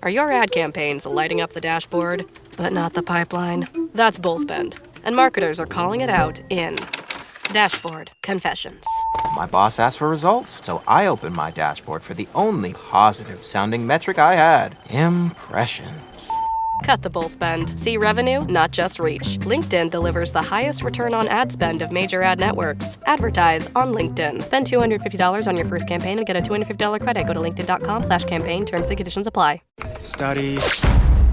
Are your ad campaigns lighting up the dashboard, but not the pipeline? That's bullspend, and marketers are calling it out in Dashboard Confessions. My boss asked for results, so I opened my dashboard for the only positive-sounding metric I had: impressions. Cut the bull spend. See revenue, not just reach. LinkedIn delivers the highest return on ad spend of major ad networks. Advertise on LinkedIn. Spend $250 on your first campaign and get a $250 credit. Go to linkedin.com/campaign. Terms and conditions apply. Study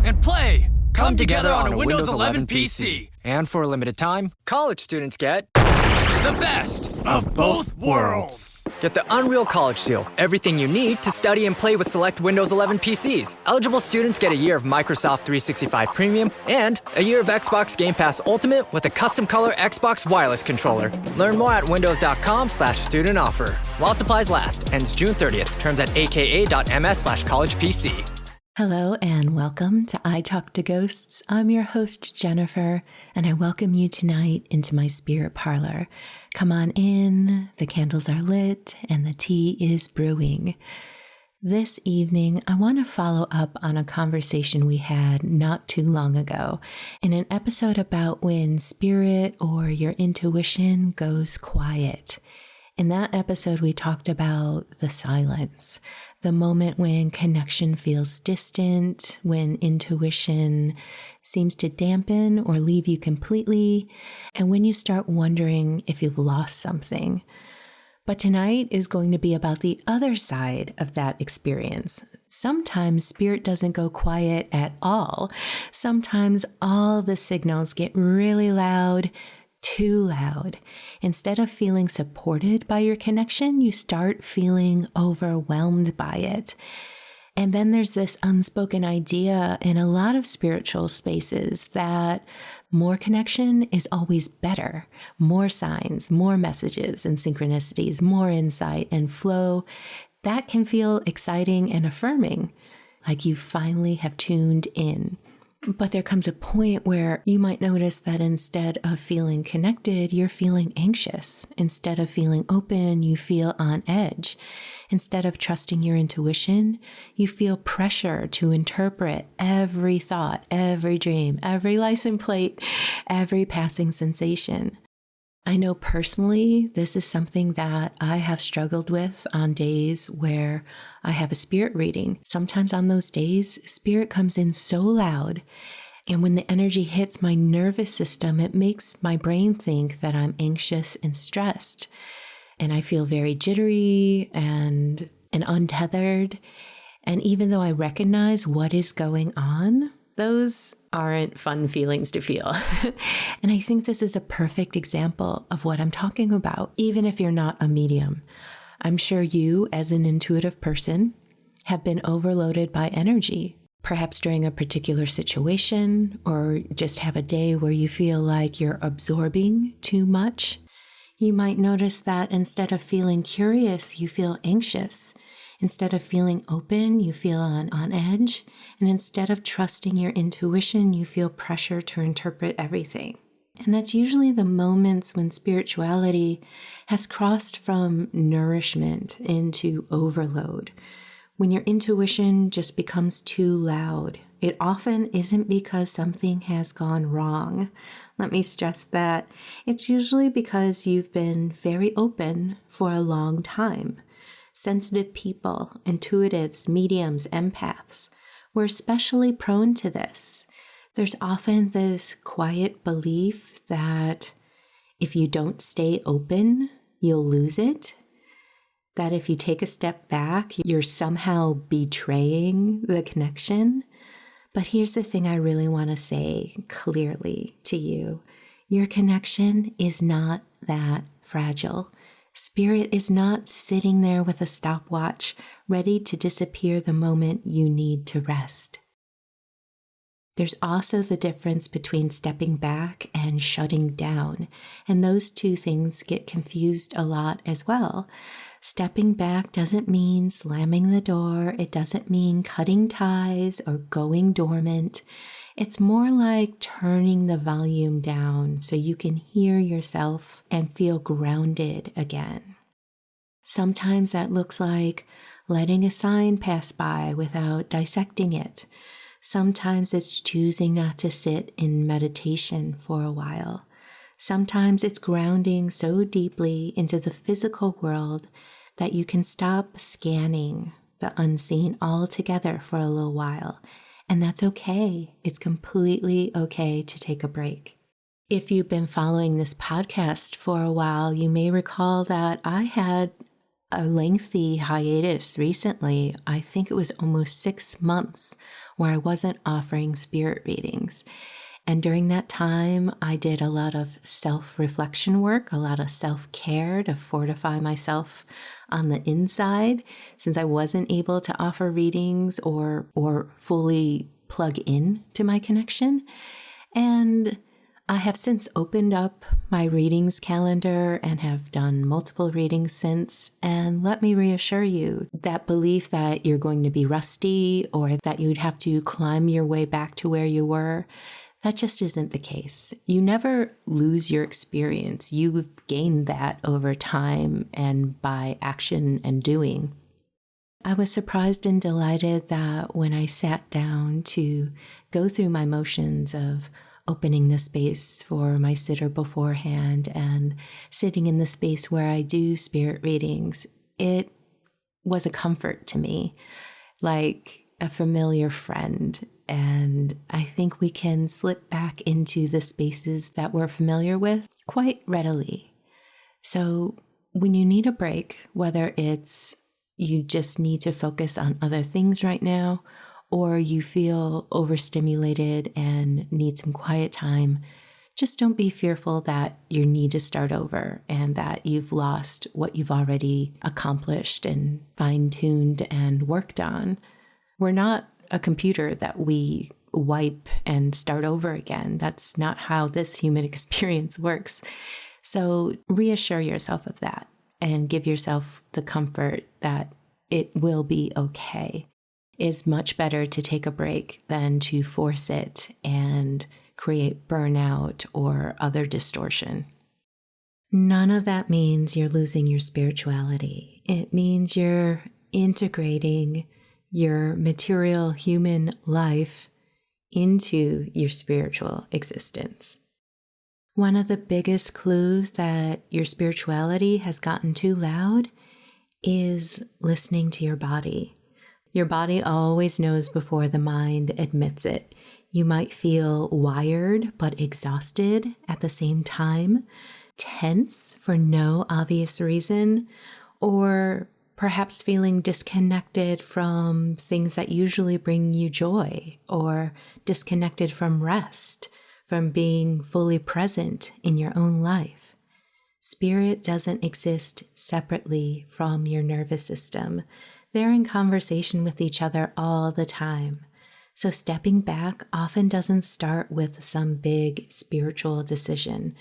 and play come together on a Windows 11 PC. And for a limited time, college students get the best of both worlds. Get the Unreal College Deal. Everything you need to study and play with select Windows 11 PCs. Eligible students get a year of Microsoft 365 Premium and a year of Xbox Game Pass Ultimate with a custom color Xbox wireless controller. Learn more at windows.com/student offer. While supplies last. Ends June 30th. Terms at aka.ms/collegepc. Hello and welcome to I Talk to Ghosts. I'm your host, Jennifer, and I welcome you tonight into my spirit parlor. Come on in, the candles are lit, and the tea is brewing. This evening, I want to follow up on a conversation we had not too long ago in an episode about when spirit or your intuition goes quiet. In that episode, we talked about the silence, the moment when connection feels distant, when intuition seems to dampen or leave you completely, and when you start wondering if you've lost something. But tonight is going to be about the other side of that experience. Sometimes spirit doesn't go quiet at all. Sometimes all the signals get really loud, too loud. Instead of feeling supported by your connection, you start feeling overwhelmed by it. And then there's this unspoken idea in a lot of spiritual spaces that more connection is always better. More signs, more messages and synchronicities, more insight and flow. That can feel exciting and affirming, like you finally have tuned in. But there comes a point where you might notice that instead of feeling connected, you're feeling anxious. Instead of feeling open, you feel on edge. Instead of trusting your intuition, you feel pressure to interpret every thought, every dream, every license plate, every passing sensation. I know personally, this is something that I have struggled with on days where I have a spirit reading. Sometimes on those days, spirit comes in so loud, and when the energy hits my nervous system, it makes my brain think that I'm anxious and stressed. And I feel very jittery and untethered. And even though I recognize what is going on, those aren't fun feelings to feel. And I think this is a perfect example of what I'm talking about, even if you're not a medium. I'm sure you, as an intuitive person, have been overloaded by energy, perhaps during a particular situation, or just have a day where you feel like you're absorbing too much. You might notice that instead of feeling curious, you feel anxious. Instead of feeling open, you feel on edge. And instead of trusting your intuition, you feel pressure to interpret everything. And that's usually the moments when spirituality has crossed from nourishment into overload. When your intuition just becomes too loud, it often isn't because something has gone wrong. Let me stress that. It's usually because you've been very open for a long time. Sensitive people, intuitives, mediums, empaths, we're especially prone to this. There's often this quiet belief that if you don't stay open, you'll lose it. That if you take a step back, you're somehow betraying the connection. But here's the thing I really want to say clearly to you. Your connection is not that fragile. Spirit is not sitting there with a stopwatch, ready to disappear the moment you need to rest. There's also the difference between stepping back and shutting down, and those two things get confused a lot as well. Stepping back doesn't mean slamming the door. It doesn't mean cutting ties or going dormant. It's more like turning the volume down so you can hear yourself and feel grounded again. Sometimes that looks like letting a sign pass by without dissecting it. Sometimes it's choosing not to sit in meditation for a while. Sometimes it's grounding so deeply into the physical world that you can stop scanning the unseen altogether for a little while. And that's okay. It's completely okay to take a break. If you've been following this podcast for a while, you may recall that I had a lengthy hiatus recently. I think it was almost 6 months where I wasn't offering spirit readings. And during that time, I did a lot of self-reflection work, a lot of self-care to fortify myself on the inside, since I wasn't able to offer readings or fully plug in to my connection. And I have since opened up my readings calendar and have done multiple readings since. And let me reassure you, that belief that you're going to be rusty or that you'd have to climb your way back to where you were, that just isn't the case. You never lose your experience. You've gained that over time and by action and doing. I was surprised and delighted that when I sat down to go through my motions of opening the space for my sitter beforehand and sitting in the space where I do spirit readings, it was a comfort to me, like a familiar friend. And I think we can slip back into the spaces that we're familiar with quite readily. So when you need a break, whether it's you just need to focus on other things right now, or you feel overstimulated and need some quiet time, just don't be fearful that you need to start over and that you've lost what you've already accomplished and fine-tuned and worked on. We're not a computer that we wipe and start over again. That's not how this human experience works. So reassure yourself of that and give yourself the comfort that it will be okay. It's much better to take a break than to force it and create burnout or other distortion. None of that means you're losing your spirituality. It means you're integrating your material human life into your spiritual existence. One of the biggest clues that your spirituality has gotten too loud is listening to your body. Your body always knows before the mind admits it. You might feel wired but exhausted at the same time, tense for no obvious reason, or perhaps feeling disconnected from things that usually bring you joy, or disconnected from rest, from being fully present in your own life. Spirit doesn't exist separately from your nervous system. They're in conversation with each other all the time. So stepping back often doesn't start with some big spiritual decision.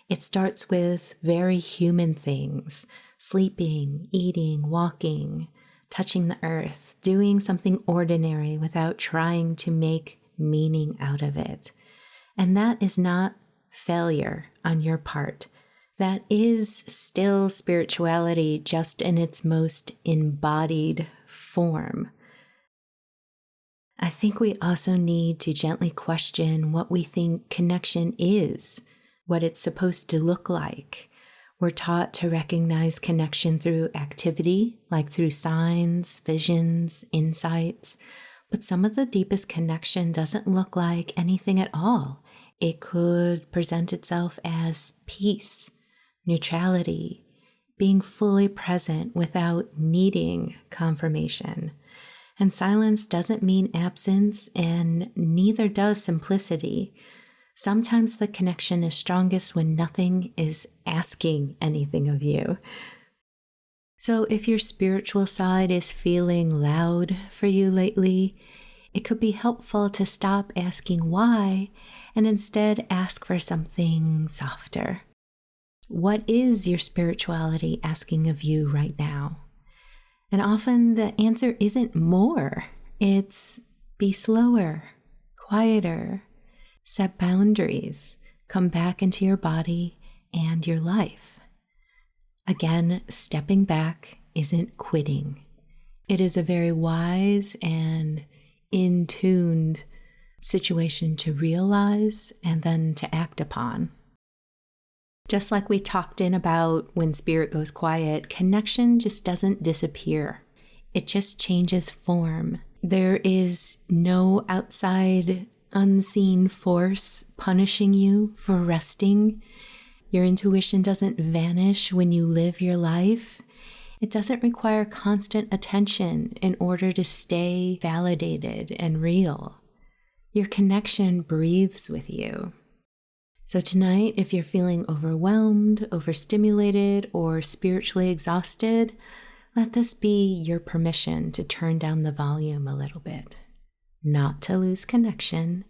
It starts with very human things: sleeping, eating, walking, touching the earth, doing something ordinary without trying to make meaning out of it. And that is not failure on your part. That is still spirituality, just in its most embodied form. I think we also need to gently question what we think connection is, what it's supposed to look like. We're taught to recognize connection through activity, like through signs, visions, insights. But some of the deepest connection doesn't look like anything at all. It could present itself as peace, neutrality, being fully present without needing confirmation. And silence doesn't mean absence, and neither does simplicity. Sometimes the connection is strongest when nothing is asking anything of you. So if your spiritual side is feeling loud for you lately, it could be helpful to stop asking why and instead ask for something softer. What is your spirituality asking of you right now? And often the answer isn't more. It's be slower, quieter, set boundaries, come back into your body and your life. Again, stepping back isn't quitting. It is a very wise and in-tuned situation to realize and then to act upon. Just like we talked about when spirit goes quiet, connection just doesn't disappear. It just changes form. There is no outside unseen force punishing you for resting. Your intuition doesn't vanish when you live your life. It doesn't require constant attention in order to stay validated and real. Your connection breathes with you. So tonight, if you're feeling overwhelmed, overstimulated, or spiritually exhausted, let this be your permission to turn down the volume a little bit. Not to lose connection,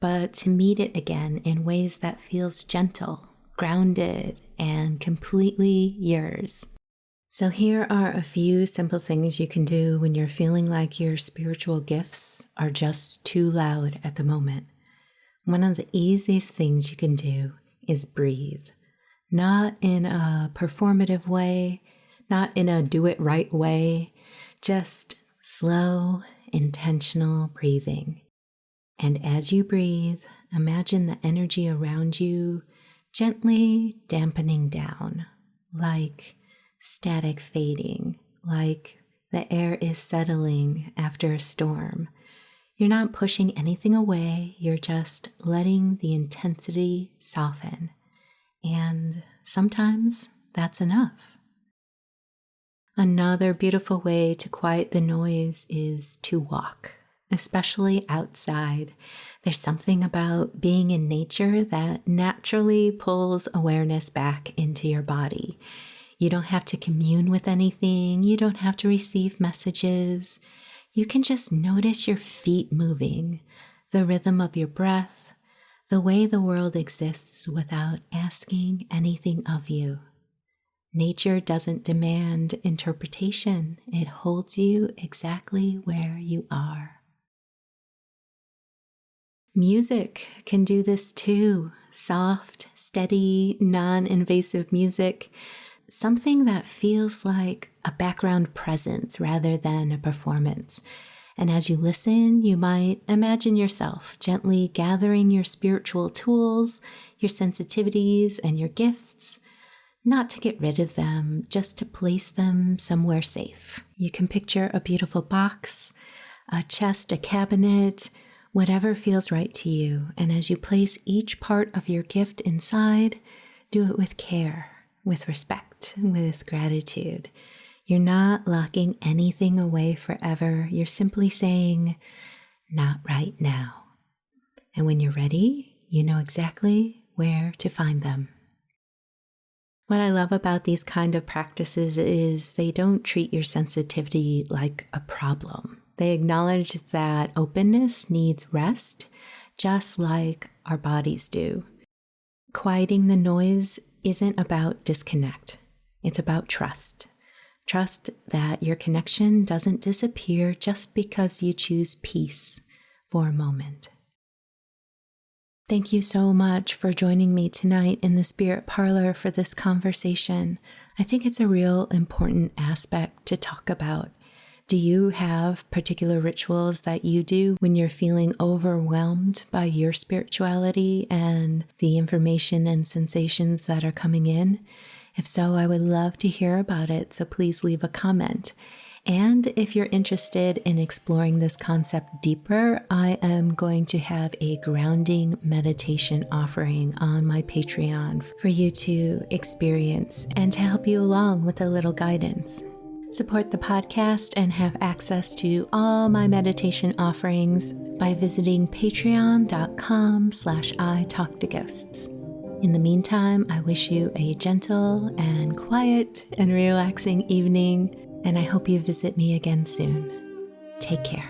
but to meet it again in ways that feels gentle, grounded, and completely yours. So here are a few simple things you can do when you're feeling like your spiritual gifts are just too loud at the moment. One of the easiest things you can do is breathe. Not in a performative way, not in a do-it-right way, just slow, intentional breathing. And as you breathe, imagine the energy around you gently dampening down, like static fading, like the air is settling after a storm. You're not pushing anything away, you're just letting the intensity soften. And sometimes that's enough. Another beautiful way to quiet the noise is to walk, especially outside. There's something about being in nature that naturally pulls awareness back into your body. You don't have to commune with anything, you don't have to receive messages. You can just notice your feet moving, the rhythm of your breath, the way the world exists without asking anything of you. Nature doesn't demand interpretation. It holds you exactly where you are. Music can do this too. Soft, steady, non-invasive music. Something that feels like a background presence rather than a performance. And as you listen, you might imagine yourself gently gathering your spiritual tools, your sensitivities, and your gifts, not to get rid of them, just to place them somewhere safe. You can picture a beautiful box, a chest, a cabinet, whatever feels right to you. And as you place each part of your gift inside, do it with care, with respect, with gratitude. You're not locking anything away forever. You're simply saying, not right now. And when you're ready, you know exactly where to find them. What I love about these kind of practices is they don't treat your sensitivity like a problem. They acknowledge that openness needs rest, just like our bodies do. Quieting the noise isn't about disconnect. It's about trust. Trust that your connection doesn't disappear just because you choose peace for a moment. Thank you so much for joining me tonight in the Spirit Parlor for this conversation. I think it's a real important aspect to talk about. Do you have particular rituals that you do when you're feeling overwhelmed by your spirituality and the information and sensations that are coming in? If so, I would love to hear about it, so please leave a comment. And if you're interested in exploring this concept deeper, I am going to have a grounding meditation offering on my Patreon for you to experience and to help you along with a little guidance. Support the podcast and have access to all my meditation offerings by visiting patreon.com/italktoghosts. In the meantime, I wish you a gentle and quiet and relaxing evening, and I hope you visit me again soon. Take care.